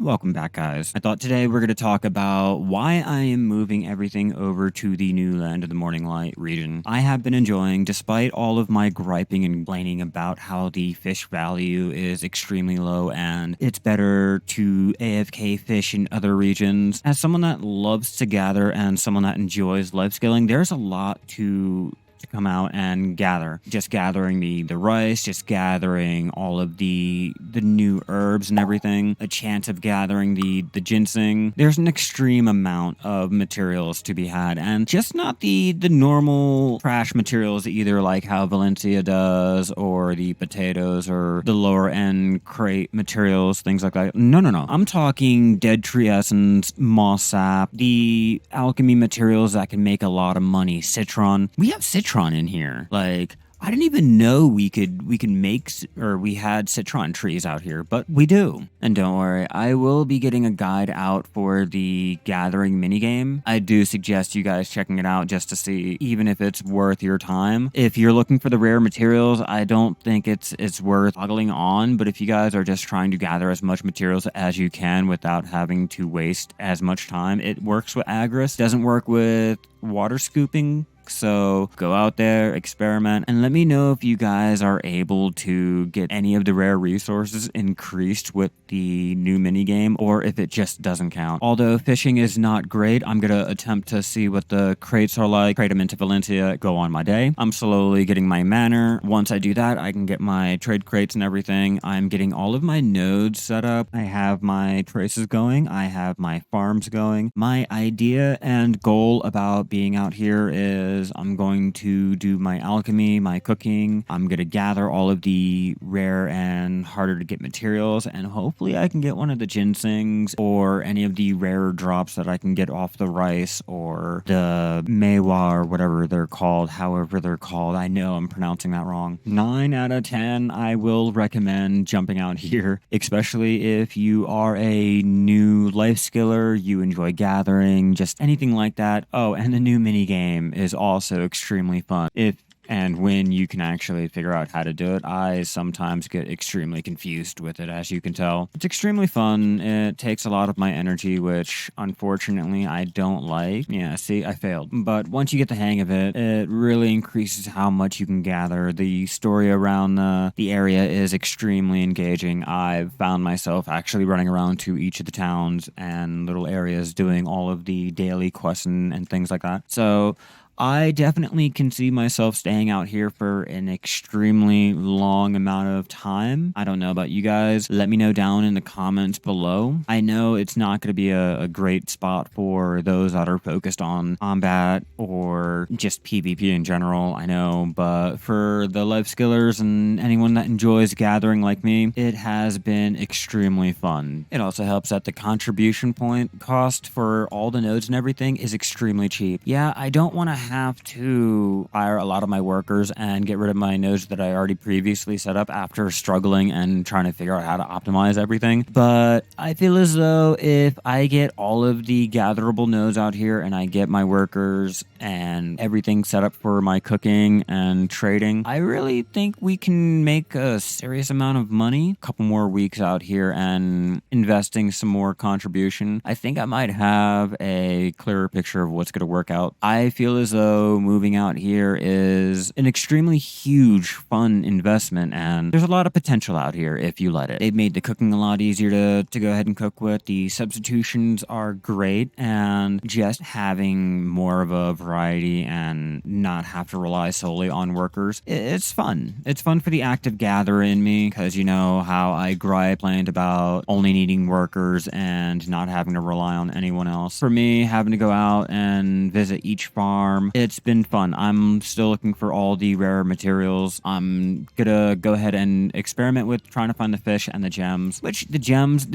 Welcome back, guys. I thought today we're going to talk about why I am moving everything over to the new land of the Morning Light region. I have been enjoying, despite all of my griping and complaining about how the fish value is extremely low and it's better to AFK fish in other regions. As someone that loves to gather and someone that enjoys life skilling, there's a lot to come out and gather. Just gathering the rice, just gathering all of the new herbs and everything, a chance of gathering the ginseng. There's an extreme amount of materials to be had, and just not the normal trash materials either, like how Valencia does, or the potatoes, or the lower end crate materials, things like that. No. I'm talking dead tree essence, moss sap, the alchemy materials that can make a lot of money. Citron. We have citron in here. Like, I didn't even know we could make, or we had citron trees out here, but we do. And don't worry, I will be getting a guide out for the gathering minigame. I do suggest you guys checking it out just to see even if it's worth your time. If you're looking for the rare materials, I don't think it's worth toggling on, but if you guys are just trying to gather as much materials as you can without having to waste as much time, it works with Agris. Doesn't work with water scooping. So go out there, experiment, and let me know if you guys are able to get any of the rare resources increased with the new minigame, or if it just doesn't count. Although fishing is not great, I'm going to attempt to see what the crates are like, crate them into Valencia, go on my day. I'm slowly getting my manor. Once I do that, I can get my trade crates and everything. I'm getting all of my nodes set up. I have my traces going. I have my farms going. My idea and goal about being out here is I'm going to do my alchemy, my cooking. I'm going to gather all of the rare and harder to get materials, and hopefully I can get one of the ginsengs or any of the rarer drops that I can get off the rice or the mewa or whatever they're called, however they're called. I know I'm pronouncing that wrong. 9 out of 10, I will recommend jumping out here, especially if you are a new life skiller, you enjoy gathering, just anything like that. Oh, and the new mini game is also extremely fun if and when you can actually figure out how to do it. I sometimes get extremely confused with it, as you can tell. It's extremely fun. It takes a lot of my energy, which unfortunately I don't like. Yeah, see, I failed. But once you get the hang of it, it really increases how much you can gather. The story around the area is extremely engaging. I've found myself actually running around to each of the towns and little areas doing all of the daily quests and things like that. So I definitely can see myself staying out here for an extremely long amount of time. I don't know about you guys. Let me know down in the comments below. I know it's not going to be a great spot for those that are focused on combat or just PvP in general, I know, but for the life skillers and anyone that enjoys gathering like me, it has been extremely fun. It also helps that the contribution point cost for all the nodes and everything is extremely cheap. Yeah, I don't want to have to hire a lot of my workers and get rid of my nodes that I already previously set up after struggling and trying to figure out how to optimize everything. But I feel as though if I get all of the gatherable nodes out here and I get my workers and everything set up for my cooking and trading, I really think we can make a serious amount of money. A couple more weeks out here and investing some more contribution, I think I might have a clearer picture of what's going to work out. I feel as though moving out here is an extremely huge, fun investment, and there's a lot of potential out here if you let it. They've made the cooking a lot easier to go ahead and cook with. The substitutions are great, and just having more of a variety and not have to rely solely on workers, it's fun. It's fun for the active gatherer in me, because you know how I complained about only needing workers and not having to rely on anyone else. For me, having to go out and visit each farm, it's been fun. I'm still looking for all the rare materials. I'm gonna go ahead and experiment with trying to find the fish and the gems, which the gems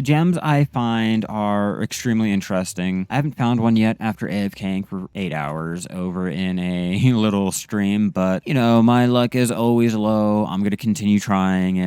I find are extremely interesting. I haven't found one yet after AFKing for 8 hours over in a little stream, but you know, my luck is always low. I'm gonna continue trying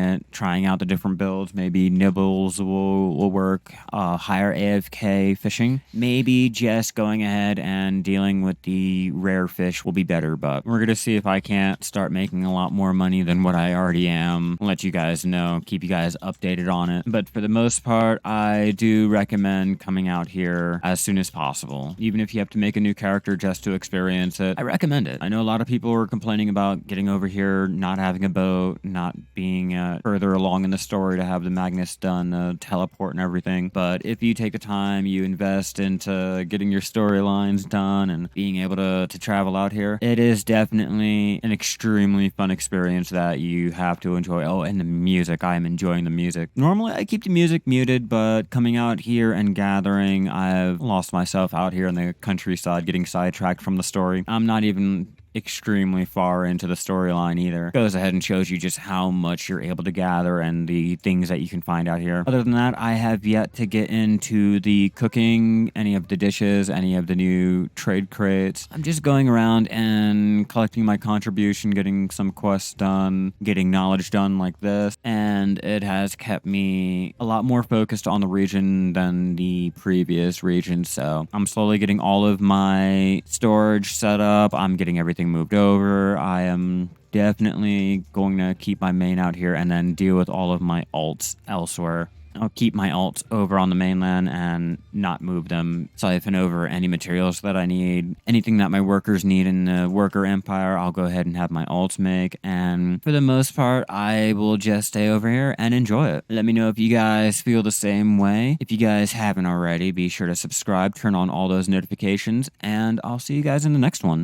out the different builds. Maybe nibbles will work, higher AFK fishing, maybe just going ahead and dealing with the rare rare fish will be better, but we're gonna see if I can't start making a lot more money than what I already am. I'll let you guys know, keep you guys updated on it. But for the most part, I do recommend coming out here as soon as possible. Even if you have to make a new character just to experience it, I recommend it. I know a lot of people were complaining about getting over here, not having a boat, not being further along in the story to have the Magnus done, teleport and everything. But if you take the time, you invest into getting your storylines done and being able to travel out here, it is definitely an extremely fun experience that you have to enjoy. Oh, and the music. I am enjoying the music. Normally, I keep the music muted, but coming out here and gathering, I've lost myself out here in the countryside, getting sidetracked from the story. I'm not even extremely far into the storyline either. Goes ahead and shows you just how much you're able to gather and the things that you can find out here. Other than that, I have yet to get into the cooking, any of the dishes, any of the new trade crates. I'm just going around and collecting my contribution, getting some quests done, getting knowledge done like this, and it has kept me a lot more focused on the region than the previous region. So I'm slowly getting all of my storage set up. I'm getting everything moved over. I am definitely going to keep my main out here and then deal with all of my alts elsewhere. I'll keep my alts over on the mainland and not move them. Siphon over any materials that I need. Anything that my workers need in the worker empire, I'll go ahead and have my alts make. And for the most part, I will just stay over here and enjoy it. Let me know if you guys feel the same way. If you guys haven't already, be sure to subscribe, turn on all those notifications, and I'll see you guys in the next one.